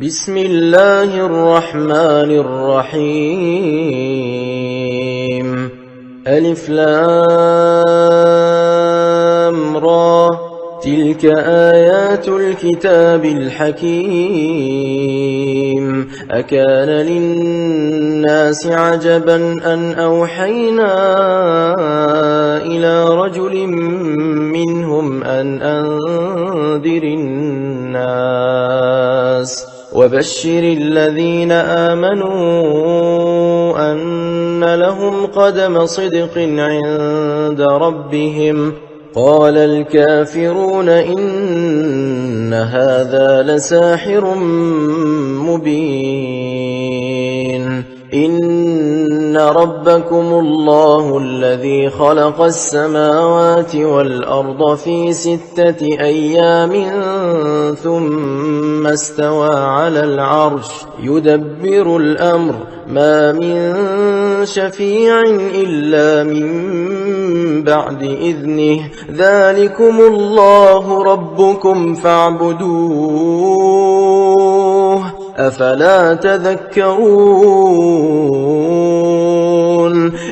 بسم الله الرحمن الرحيم. ألف لام را، تلك آيات الكتاب الحكيم. أكان للناس عجبا أن أوحينا إلى رجل منهم أن أنذر الناس وبشر الذين آمنوا أن لهم قدم صدق عند ربهم. قال الكافرون إن هذا لساحر مبين. إن ربكم الله الذي خلق السماوات والأرض في 6 أيام ثم استوى على العرش يدبر الأمر ما من شفيع إلا من بعد إذنه ذلكم الله ربكم فاعبدوه أفلا تذكرون.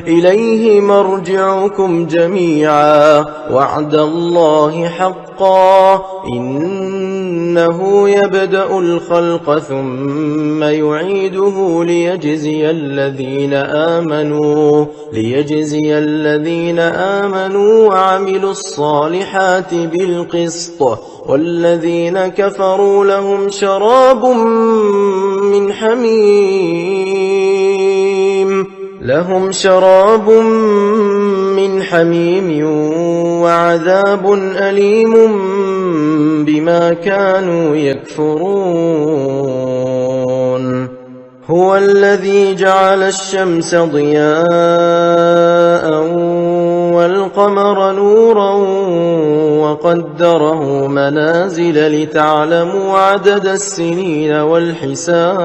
إليه مرجعكم جميعا وعد الله حقا إنه يبدأ الخلق ثم يعيده ليجزي الذين آمنوا وعملوا الصالحات بالقسط والذين كفروا لهم شراب من حميم وعذاب أليم بما كانوا يكفرون. هو الذي جعل الشمس ضياء والقمر نورا وقدره منازل لتعلموا عدد السنين والحساب.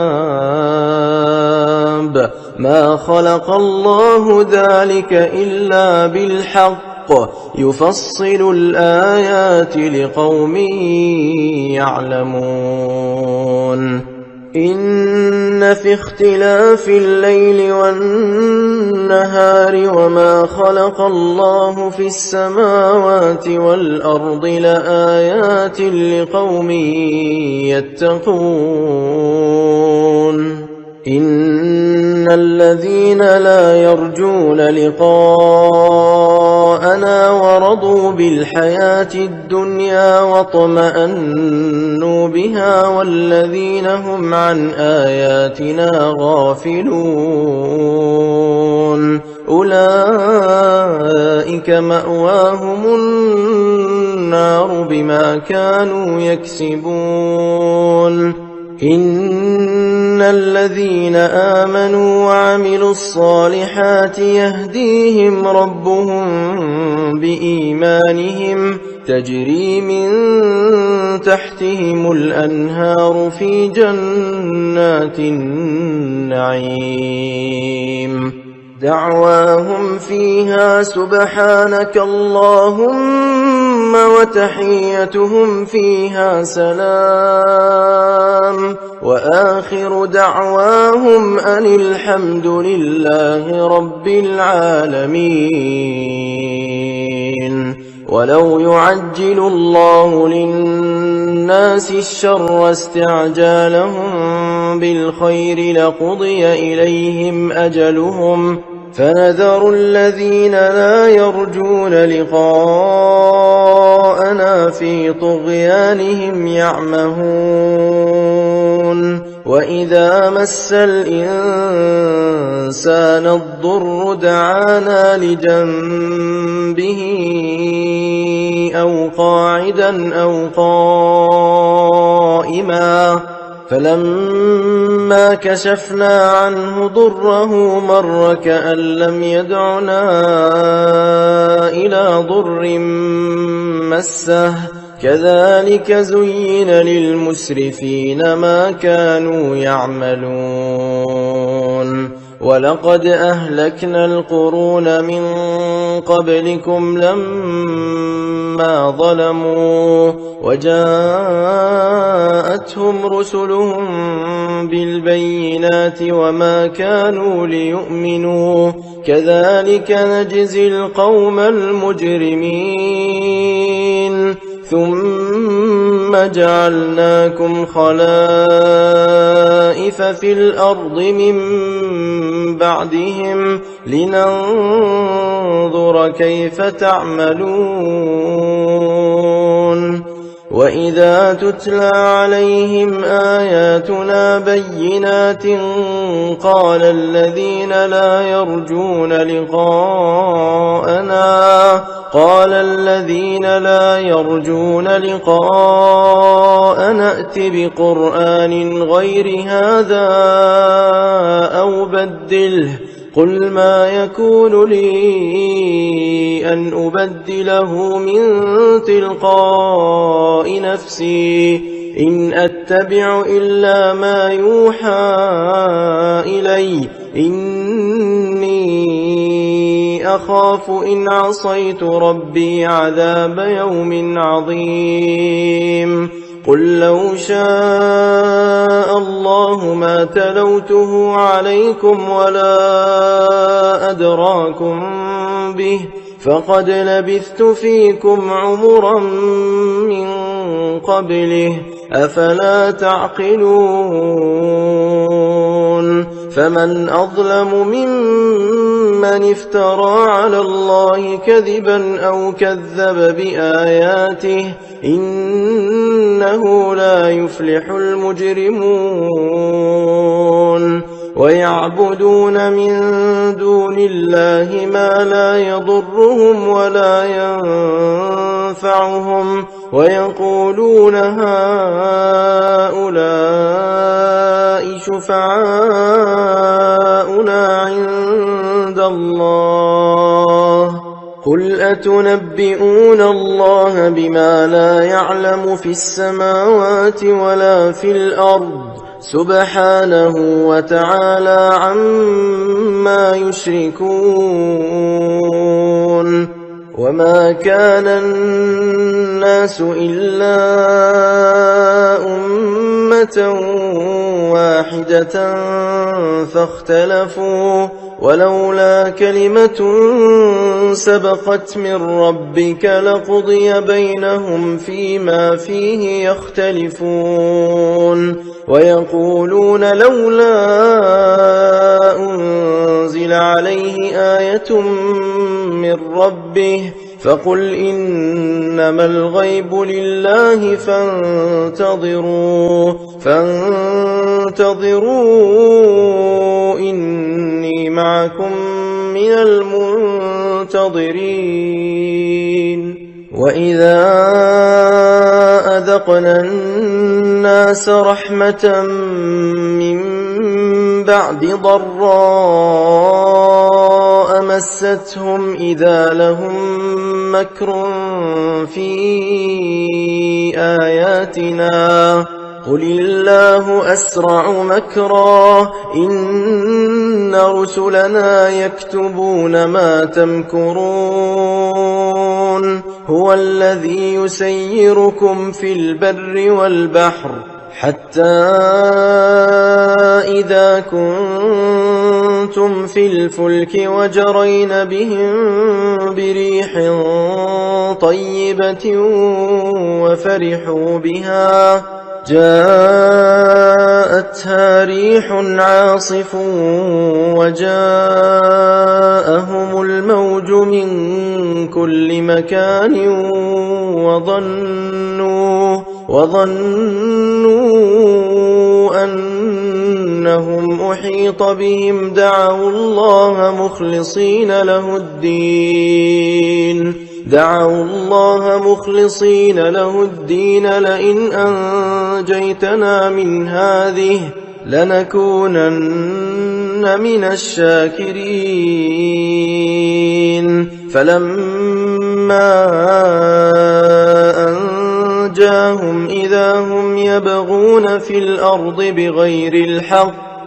ما خلق الله ذلك إلا بالحق يفصل الآيات لقوم يعلمون. إن في اختلاف الليل والنهار وما خلق الله في السماوات والأرض لآيات لقوم يتقون. إن الذين لا يرجون لقاءنا ورضوا بالحياة الدنيا واطمأنوا بها والذين هم عن آياتنا غافلون أولئك مأواهم النار بما كانوا يكسبون. إن الذين آمنوا وعملوا الصالحات يهديهم ربهم بإيمانهم تجري من تحتهم الأنهار في جنات النعيم. دعواهم فيها سبحانك اللهم وتحيتهم فيها سلام وآخر دعواهم أن الحمد لله رب العالمين. ولو يعجل الله للناس الشر استعجالهم بالخير لقضي إليهم أجلهم فنذر الذين لا يرجون لقاءنا في طغيانهم يعمهون. وإذا مس الإنسان الضر دعانا لجنبه أو قاعدا أو قائما فلما كشفنا عنه ضره مر كأن لم يدعنا إلى ضر مسه كذلك زين للمسرفين ما كانوا يعملون. ولقد أهلكنا القرون من قبلكم لما ظلموا وجاءتهم رسلهم بالبينات وما كانوا ليؤمنوا كذلك نجزي القوم المجرمين ثم جعلناكم خلائف في الأرض من بعدهم لننظر كيف تعملون وإذا تتلى عليهم آياتنا بينات قال الذين لا يرجون لقاءنا ائت بقرآن غير هذا أو بدله قل ما يكون لي أن أبدله من تلقاء نفسي إن أتبع إلا ما يوحى إلي إني أخاف إن عصيت ربي عذاب يوم عظيم قل لو شاء الله ما تلوته عليكم ولا أدراكم به فقد لبثت فيكم عمرا من قبله أفلا تعقلون فمن أظلم ممن افترى على الله كذبا أو كذب بآياته إنه لا يفلح المجرمون ويعبدون من دون الله ما لا يضرهم ولا ينفعهم ويقولون هؤلاء شفعاؤنا عند الله قل أتنبئون الله بما لا يعلم في السماوات ولا في الأرض سبحانه وتعالى عما يشركون وما كان الناس إلا أمة واحدة فاختلفوا ولولا كلمة سبقت من ربك لقضي بينهم فيما فيه يختلفون ويقولون لولا أنزل عليه آية من ربه فقل إنما الغيب لله فانتظروا إني معكم من المنتظرين وإذا أذقنا الناس رحمة من بعد ضراء مستهم إذا لهم مكر في آياتنا قل الله أسرع مكرا إن رسلنا يكتبون ما تمكرون هو الذي يسيركم في البر والبحر حتى إذا كنتم في الفلك وجرين بهم بريح طيبة وفرحوا بها جاءتها ريح عاصف وجاءهم الموج من كل مكان وظنوا أنهم أحيط بهم دعوا الله مخلصين له الدين لئن أنجيتنا من هذه لنكونن من الشاكرين فلما أنجاهم إذا هم يبغون في الأرض بغير الحق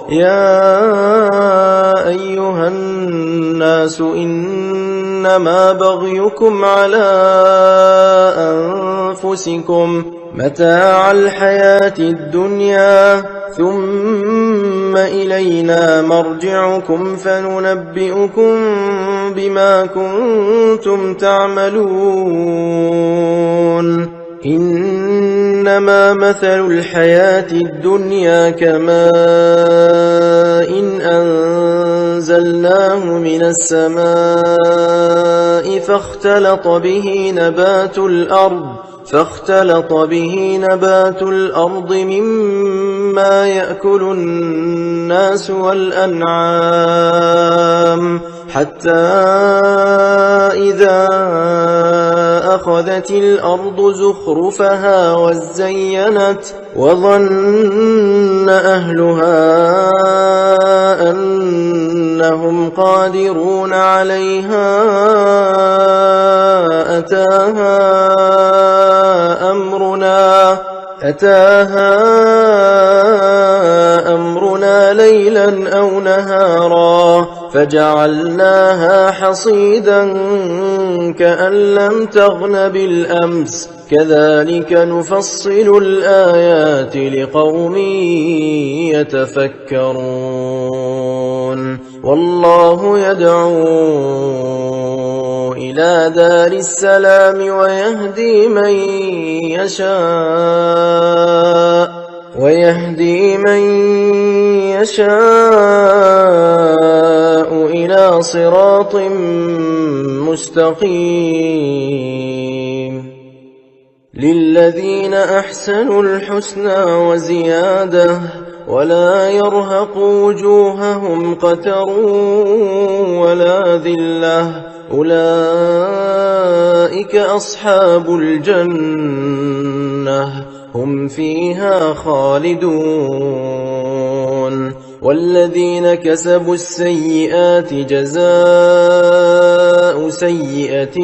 يا أيها الناس إنما بغيكم على أنفسكم متاع الحياة الدنيا ثم إلينا مرجعكم فننبئكم بما كنتم تعملون إنما مثل الحياة الدنيا كماء إن أنزلناه من السماء فاختلط به نبات الأرض مما يأكل الناس والأنعام حتى إذا أخذت الأرض زخرفها وزينت وظن أهلها أنهم قادرون عليها أتاها أمرنا ليلا أو نهارا فجعلناها حصيدا كأن لم تغن بالأمس كذلك نفصل الآيات لقوم يتفكرون والله يدعو إلى دار السلام ويهدي من يشاء إلى صراط مستقيم للذين أحسنوا الحسنى وزيادة ولا يرهق وجوههم قتر ولا ذلة أولئك أصحاب الجنة هم فيها خالدون والذين كسبوا السيئات جزاء سيئة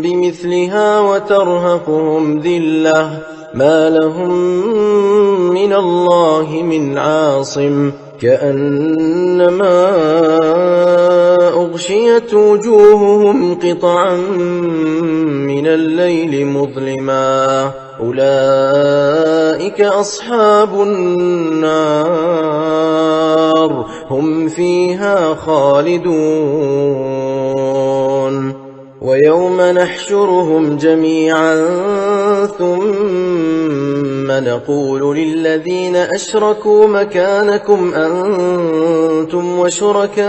بمثلها وترهقهم ذلة ما لهم من الله من عاصم كأنما أغشيت وجوههم قطعا من الليل مظلما أولئك أصحاب النار هم فيها خالدون ويوم نحشرهم جميعا ثم نقول للذين أشركوا مكانكم أنتم وشركاؤكم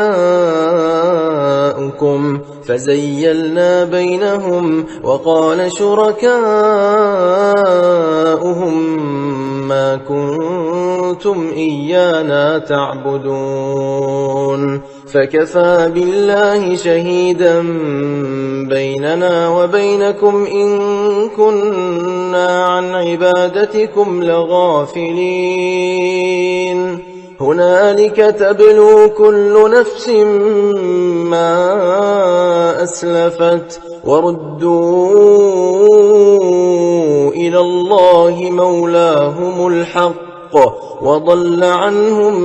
فزيلنا بينهم وقال شركاؤهم ما كنتم إيانا تعبدون فكفى بالله شهيدا بيننا وبينكم إن كنا عن عبادتكم لغافلين هنالك تبلو كل نفس ما أسلفت وردوا إلى الله مولاهم الحق وضل عنهم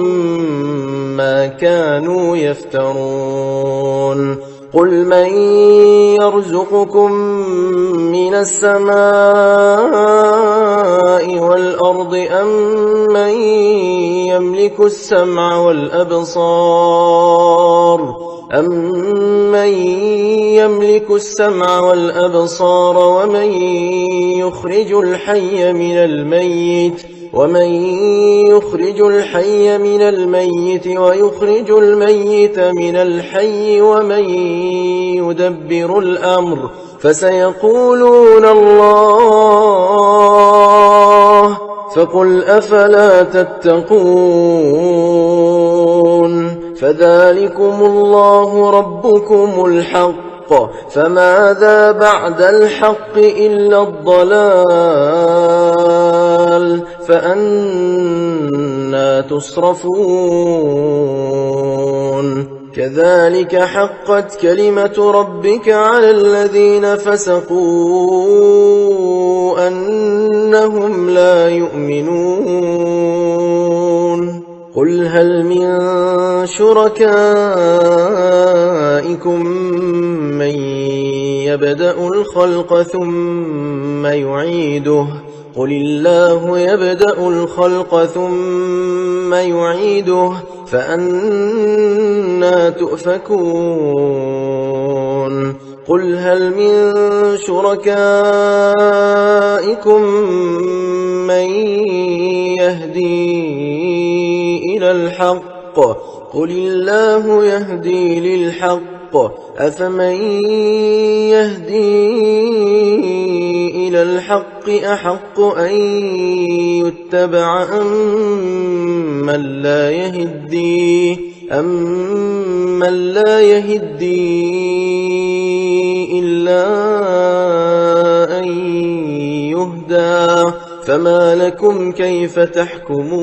ما كانوا يفترون قل من يرزقكم من السماء والأرض أم من يملك السمع والأبصار ومن يخرج الحي من الميت ويخرج الميت من الحي ومن يدبر الأمر فسيقولون الله فقل أفلا تتقون فذلكم الله ربكم الحق فماذا بعد الحق إلا الضلال فأنى تصرفون كذلك حقت كلمة ربك على الذين فسقوا أنهم لا يؤمنون قل هل من شركائكم من يبدأ الخلق ثم يعيده قل الله يبدأ الخلق ثم يعيده فأنى تؤفكون قل هل من شركائكم من يهدي إلى الحق قل الله يهدي للحق أفمن يهدي إلى الحق أحق أن يتبع أمن لا يهدي إلا أن يهدى فما لكم كيف تحكمون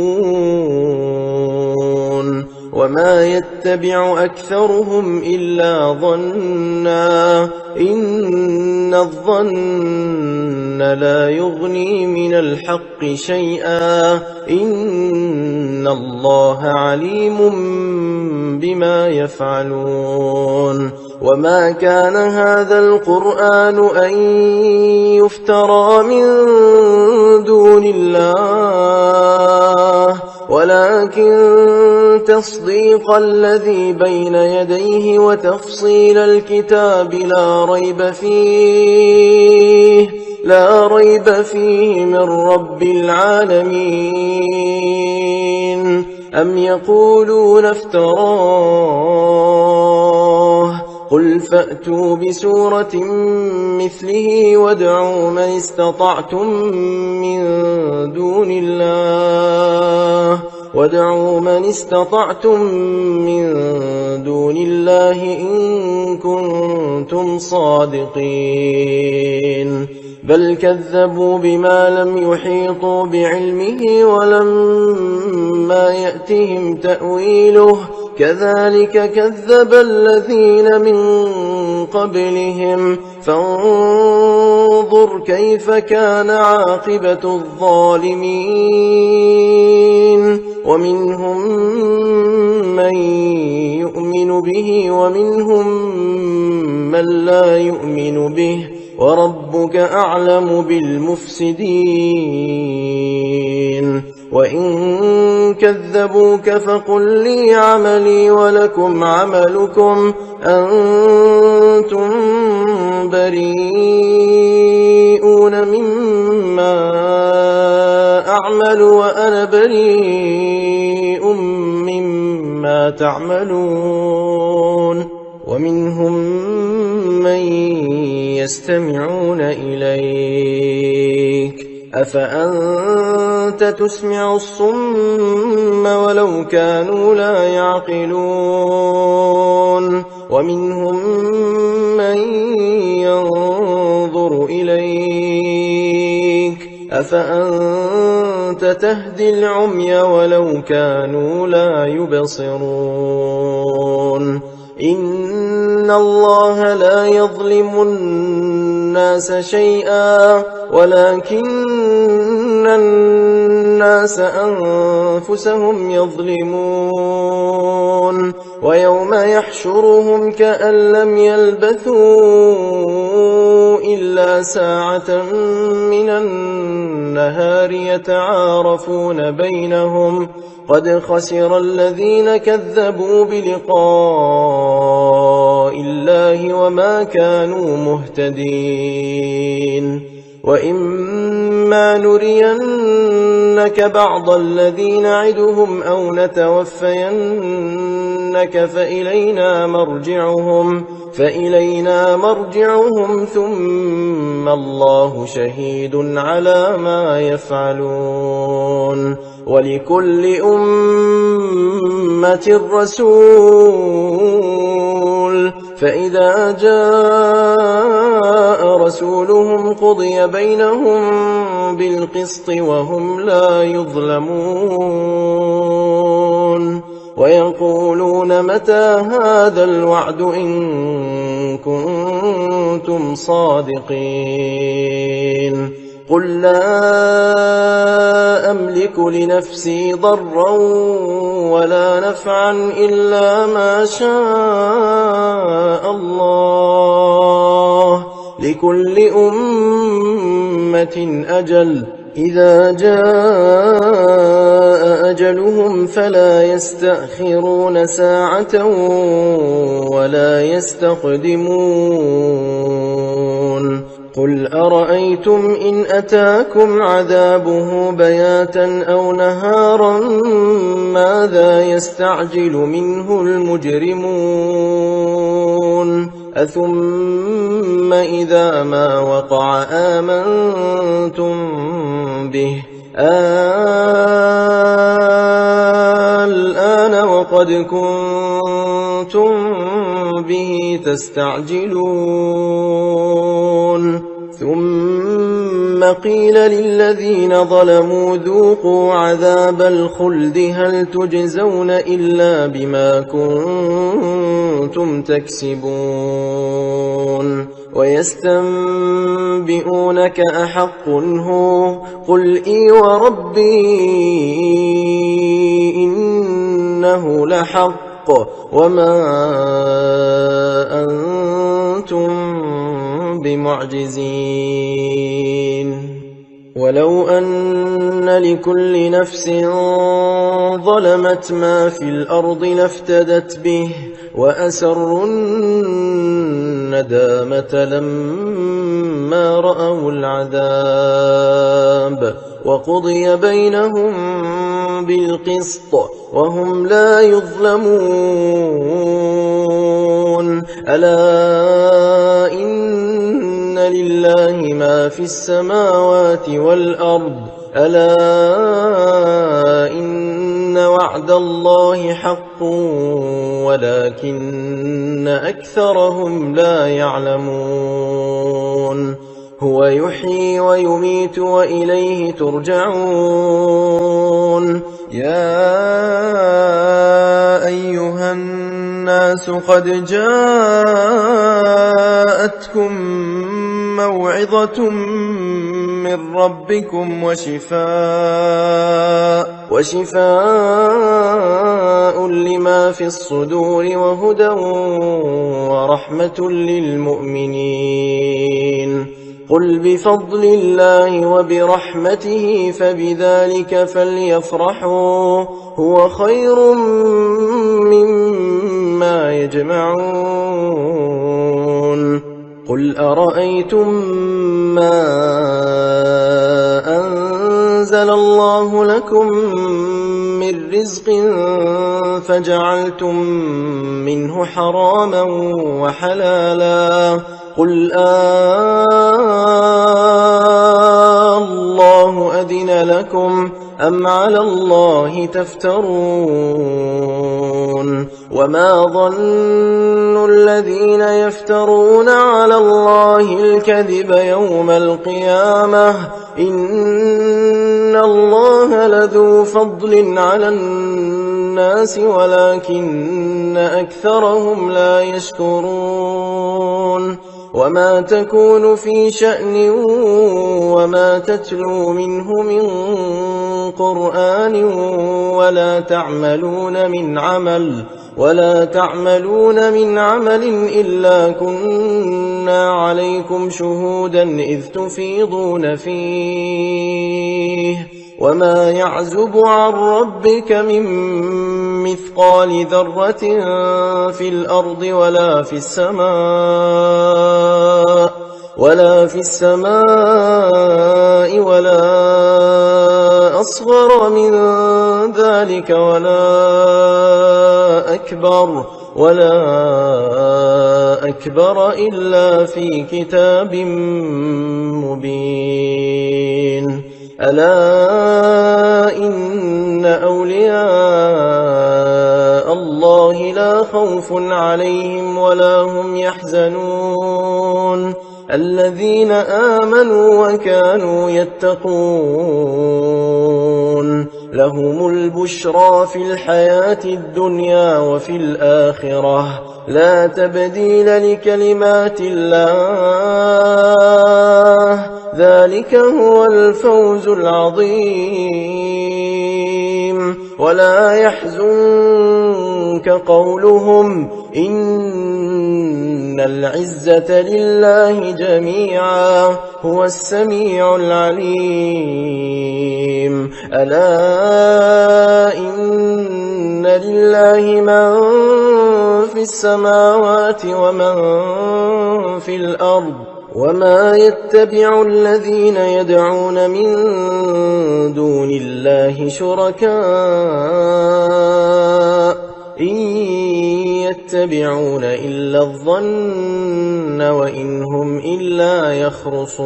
وما يتبع أكثرهم إلا ظنا إن الظن لا يغني من الحق شيئا إن الله عليم بما يفعلون وما كان هذا القرآن أن يفترى من دون الله ولكن تصديق الذي بين يديه وتفصيل الكتاب لا ريب فيه من رب العالمين أم يقولون افتراه قل فأتوا بسورة مثله وادعوا من استطعتم من دون الله إن كنتم صادقين بل كذبوا بما لم يحيطوا بعلمه ولما يأتهم تأويله كذلك كذب الذين من قبلهم فانظر كيف كان عاقبة الظالمين ومنهم من يؤمن به ومنهم من لا يؤمن به وربك أعلم بالمفسدين وإن كذبوك فقل لي عملي ولكم عملكم أنتم بريئون مما أعمل وأنا بريء مما تعملون ومنهم من يستمعون إليك أفأنت تسمع الصم ولو كانوا لا يعقلون ومنهم من ينظر إليك أفأنت تهدي العمي ولو كانوا لا يبصرون إن الله لا يظلم الناس شيئا ولكن الناس أنفسهم يظلمون ويوم يحشرهم كأن لم يلبثوا إلا ساعة من النهار يتعارفون بينهم قد خسر الذين كذبوا بلقاء الله وما كانوا مهتدين وإما نرينك بعض الذي نعدهم أو نتوفينك فإلينا مرجعهم ثم الله شهيد على ما يفعلون ولكل أمة رسول فإذا جاء رسولهم قضي بينهم بالقسط وهم لا يظلمون ويقولون متى هذا الوعد إن كنتم صادقين قل لا أملك لنفسي ضرا ولا نفعا إلا ما شاء الله، لكل أمة أجل، إذا جاء أجلهم فلا يستأخرون ساعة ولا يستقدمون. قل أرأيتم إن أتاكم عذابه بياتا أو نهارا ماذا يستعجل منه المجرمون؟ أثم إذا ما وقع آمنتم به الآن وقد كنتم به تستعجلون. ثم قيل للذين ظلموا ذوقوا عذاب الخلد هل تجزون إلا بما كنتم تكسبون. ويستنبئونك أحق هو؟ قل إي وربي إنه لحق وما أنتم بمعجزين. ولو أن لكل نفس ظلمت ما في الأرض لافتدت به وأسروا الندامة لما رأوا العذاب وقضي بينهم بالقسط وهم لا يظلمون. ألا إن لله ما في السماوات والأرض، ألا إن وعد الله حق ولكن أكثرهم لا يعلمون. هو يحيي ويميت وإليه ترجعون. يا أيها الناس قد جاءتكم موعظة من ربكم وشفاء لما في الصدور وهدى ورحمة للمؤمنين. قل بفضل الله وبرحمته فبذلك فليفرحوا هو خير مما يجمعون. قل أرأيتم ما أنزل الله لكم من رزق فجعلتم منه حراما وحلالا، قل الله أذن لكم أم على الله تفترون؟ وما ظن الذين يفترون على الله الكذب يوم القيامة إن الله لذو فضل على الناس ولكن أكثرهم لا يشكرون. وما تكون في شأن وما تتلو منه من قرآن ولا تعملون من عمل إلا كنا عليكم شهودا إذ تفيضون فيه. وما يعزب عن ربك من مثقال ذرة في الأرض ولا في السماء ولا أصغر من ذلك ولا أكبر إلا في كتاب مبين. ألا إن أولياء الله لا خوف عليهم ولا هم يحزنون الذين آمنوا وكانوا يتقون لهم البشرى في الحياة الدنيا وفي الآخرة لا تبديل لكلمات الله ذلك هو الفوز العظيم. ولا يحزنك قولهم إن العزة لله جميعا هو السميع العليم. ألا إن لله من في السماوات ومن في الأرض وما يتبع الذين يدعون من دون الله شركاء إن يتبعون إلا الظن وإن هم إلا يخرصون.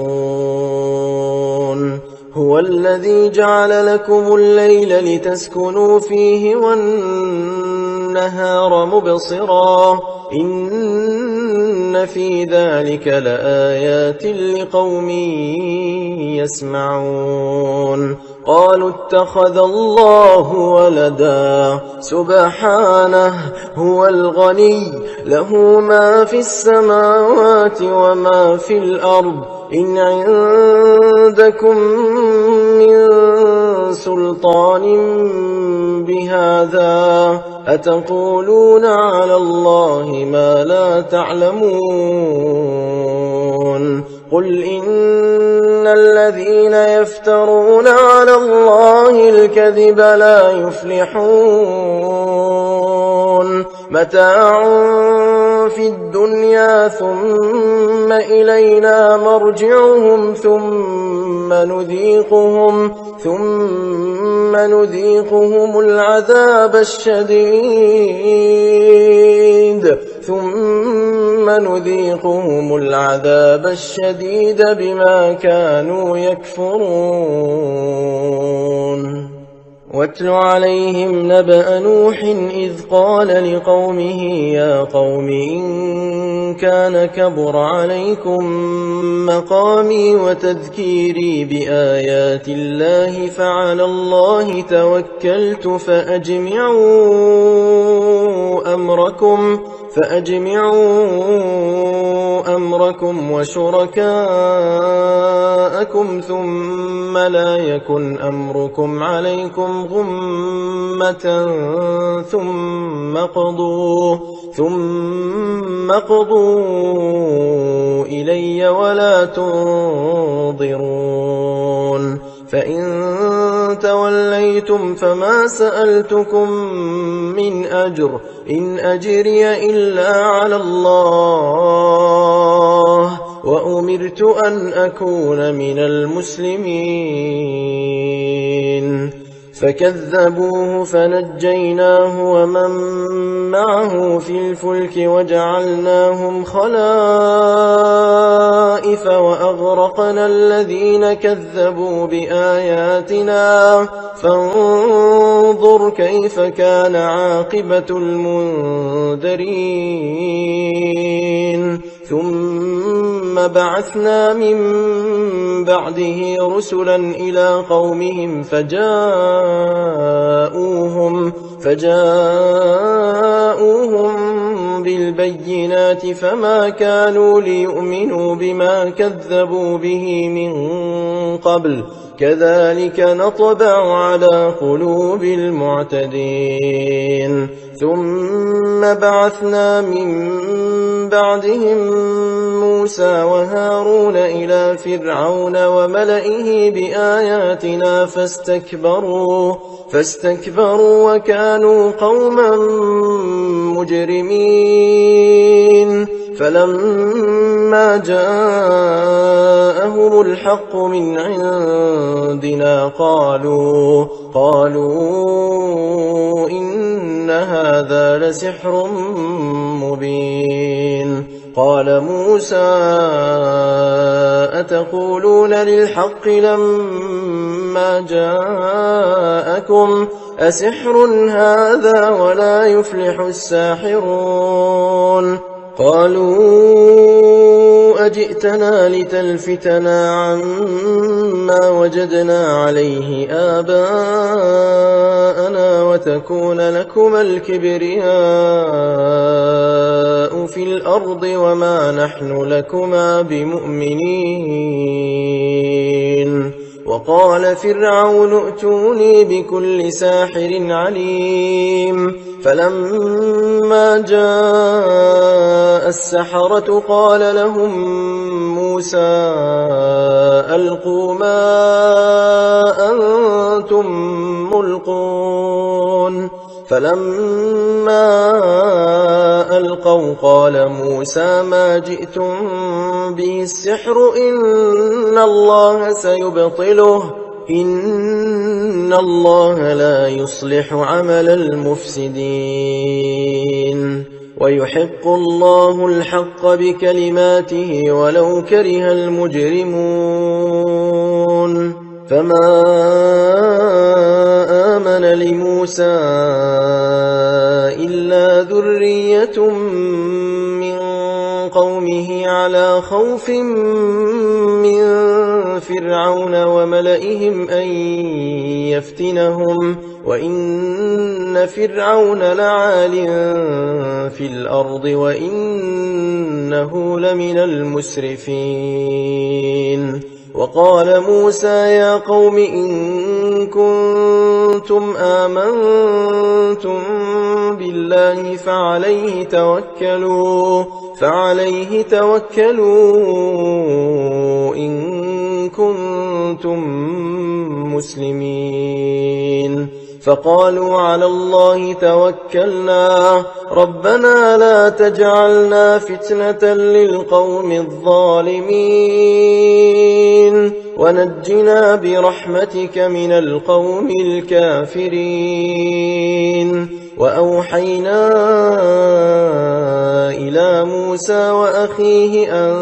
هو الذي جعل لكم الليل لتسكنوا فيه والنهار مبصرا إن في ذلك لآيات لقوم يسمعون. قالوا اتخذ الله ولدا سبحانه هو الغني له ما في السماوات وما في الأرض إن عندكم من سلطان بهذا أتقولون على الله ما لا تعلمون. قل إن الذين يفترون على الله الكذب لا يفلحون. متاع في الدنيا ثم إلينا مرجعهم ثم نذيقهم العذاب الشديد بما كانوا يكفرون. واتل عليهم نبأ نوح إذ قال لقومه يا قوم إن كان كبر عليكم مقامي وتذكيري بآيات الله فعلى الله توكلت فأجمعوا أمركم وشركاءكم ثم لا يكن أمركم عليكم غمة ثم قضوا إلي ولا تنظرون. فإن توليتم فما سألتكم من أجر إن أجري إلا على الله وأمرت أن أكون من المسلمين. فكذبوه فنجيناه ومن معه في الفلك وجعلناهم خلائف وأغرقنا الذين كذبوا بآياتنا فانظر كيف كان عاقبة المنذرين. ثم بعثنا من بعده رسلا إلى قومهم فجاءوهم بالبينات فما كانوا ليؤمنوا بما كذبوا به من قبل كذلك نطبع على قلوب المعتدين. ثم بعثنا من بعدهم موسى وهارون إلى فرعون وملئه بآياتنا فاستكبروا وكانوا قوما مجرمين. فلما جاءهم الحق من عندنا قالوا إن هذا لسحر مبين. قال موسى أتقولون للحق لما جاءكم أسحر هذا ولا يفلح الساحرون. قالوا أجئتنا لتلفتنا عما وجدنا عليه آباءنا وتكون لكما الكبرياء نفسدوا في الأرض وما نحن لكما بمؤمنين. وقال فرعون ائتوني بكل ساحر عليم. فلما جاء السحرة قال لهم موسى ألقوا ما أنتم ملقون. فلما ألقوا قال موسى ما جئتم به السحر إن الله سيبطله إن الله لا يصلح عمل المفسدين ويحق الله الحق بكلماته ولو كره المجرمون. فما آمن لموسى إلا ذرية من قومه على خوف من فرعون وملئهم أن يفتنهم وإن فرعون لعال في الأرض وإنه لمن المسرفين. وقال موسى يا قوم إن كنتم آمنتم بالله فعليه توكلوا إن كنتم مسلمين. فقالوا على الله توكلنا ربنا لا تجعلنا فتنة للقوم الظالمين ونجنا برحمتك من القوم الكافرين. وأوحينا إلى موسى وأخيه أن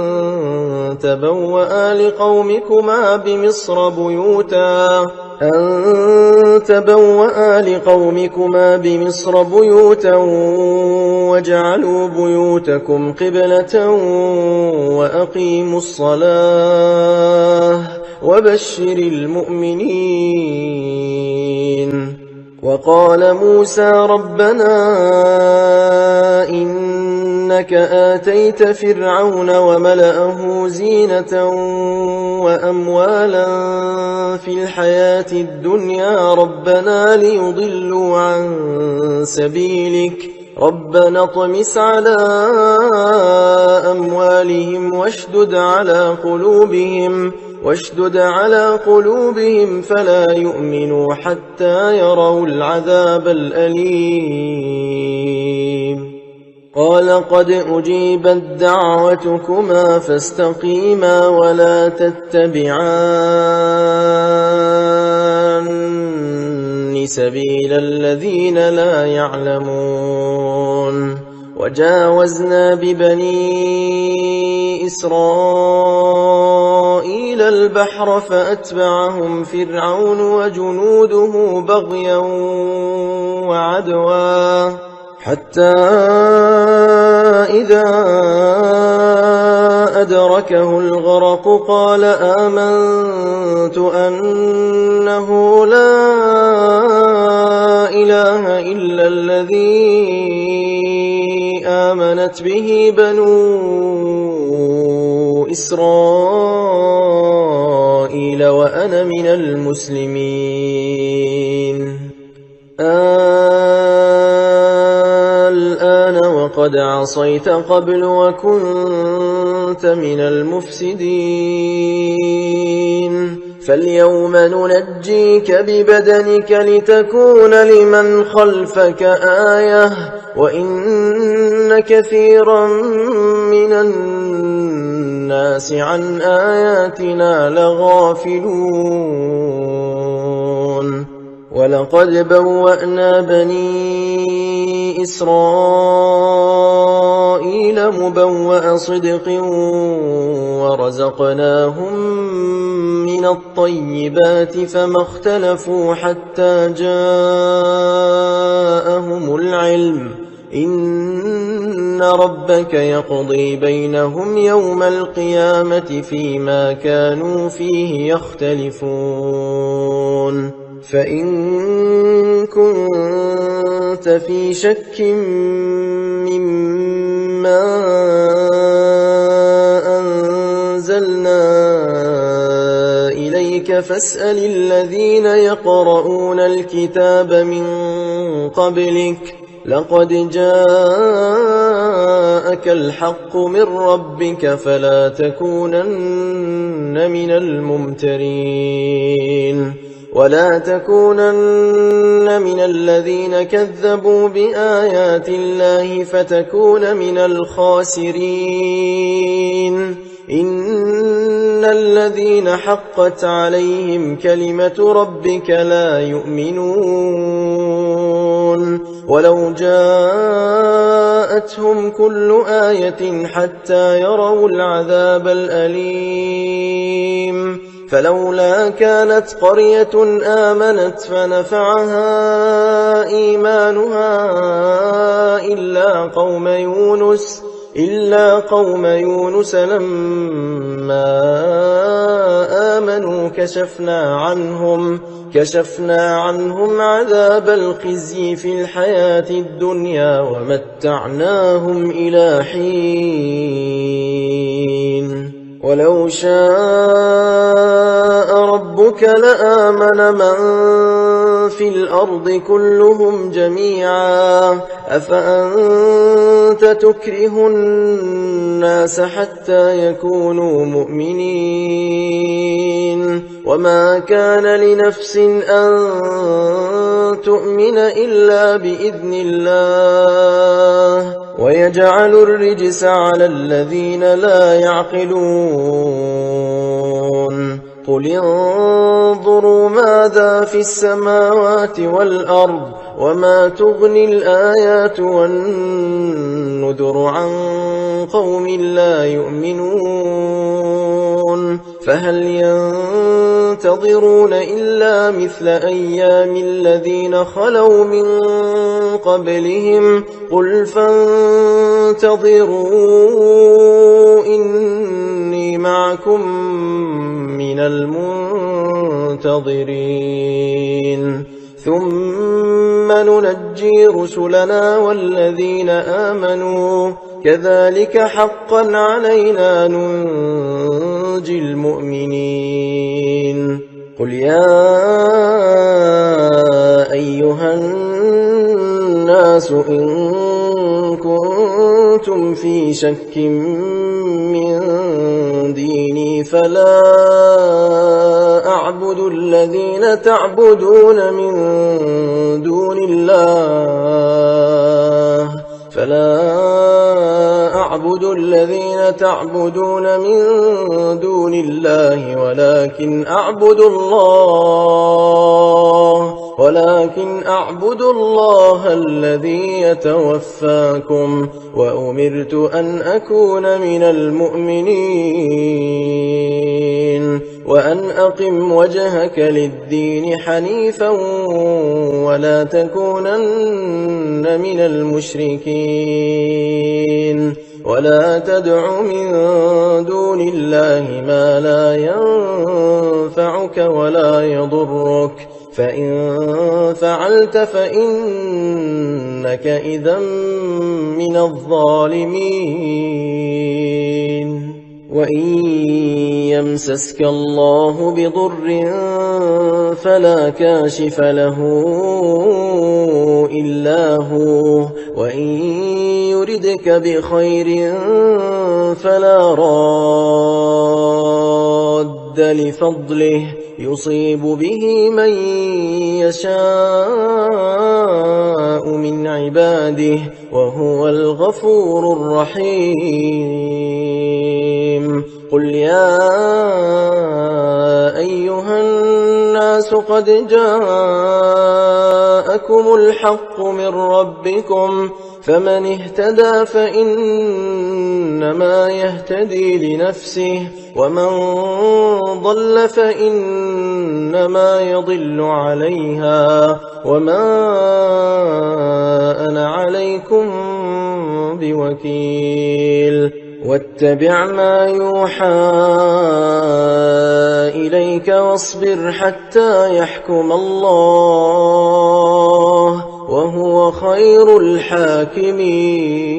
تبوأ لقومكما بمصر بيوتا واجعلوا بيوتكم قبلة وأقيموا الصلاة وبشر المؤمنين. وقال موسى ربنا إنك آتيت فرعون وملأه زينة وأموالا في الحياة الدنيا ربنا ليضلوا عن سبيلك ربنا اطمس على أموالهم واشدد على قلوبهم فلا يؤمنوا حتى يروا العذاب الأليم. قال قد أجيبت دعوتكما فاستقيما ولا تتبعان سبيل الذين لا يعلمون. وجاوزنا ببني إسرائيل البحر فأتبعهم فرعون وجنوده بغيا وعدوا حتى إذا أدركه الغرق قال آمنت أنه لا إله إلا الذي آمنت به بنو إسرائيل وأنا من المسلمين. الآن وقد عصيت قبل وكنت من المفسدين فاليوم ننجيك ببدنك لتكون لمن خلفك آية وإن كثيرا من الناس عن آياتنا لغافلون. ولقد بوأنا بني إسرائيل مبوأ صدق ورزقناهم من الطيبات فما اختلفوا حتى جاءهم العلم إن ربك يقضي بينهم يوم القيامة فيما كانوا فيه يختلفون. فإن كنت في شك مما ما أنزلنا إليك فاسأل الذين يقرؤون الكتاب من قبلك لقد جاءك الحق من ربك فلا تكونن من الممترين ولا تكونن من الذين كذبوا بآيات الله فتكون من الخاسرين إن الذين حقت عليهم كلمة ربك لا يؤمنون ولو جاءتهم كل آية حتى يروا العذاب الأليم فلولا كانت قرية آمنت فنفعها إيمانها إلا قوم يونس لما آمنوا كشفنا عنهم عذاب الخزي في الحياة الدنيا ومتعناهم إلى حين ولو شاء ربك لآمن من في الأرض كلهم جميعا أفأنت تكره الناس حتى يكونوا مؤمنين وما كان لنفس أن تؤمن إلا بإذن الله ويجعل الرجس على الذين لا يعقلون قل انظروا ماذا في السماوات والأرض وما تغني الآيات والنذر عن قوم لا يؤمنون فهل ينتظرون إلا مثل أيام الذين خلوا من قبلهم قل فانتظروا إني معكم من المنتظرين ثم ننجي رسلنا والذين آمنوا كذلك حقا علينا ننجي المؤمنين قل يا أيها الناس إن كنتم في شك من ديني فلا أعبد الذين تعبدون من دون الله ولكن أعبد الله الذي يتوفاكم وأمرت أن أكون من المؤمنين وأن أقم وجهك للدين حنيفا ولا تكونن من المشركين ولا تدع من دون الله ما لا ينفعك ولا يضرك فإن فعلت فإنك إذا من الظالمين وإن يمسسك الله بضر فلا كاشف له إلا هو وإن يردك بخير فلا راد لفضله يصيب به من يشاء من عباده وهو الغفور الرحيم قل يا أيها الناس قد جاءكم الحق من ربكم فمن اهتدى فإنما يهتدي لنفسه ومن ضل فإنما يضل عليها وما أنا عليكم بوكيل واتبع ما يوحى إليك واصبر حتى يحكم الله وهو خير الحاكمين.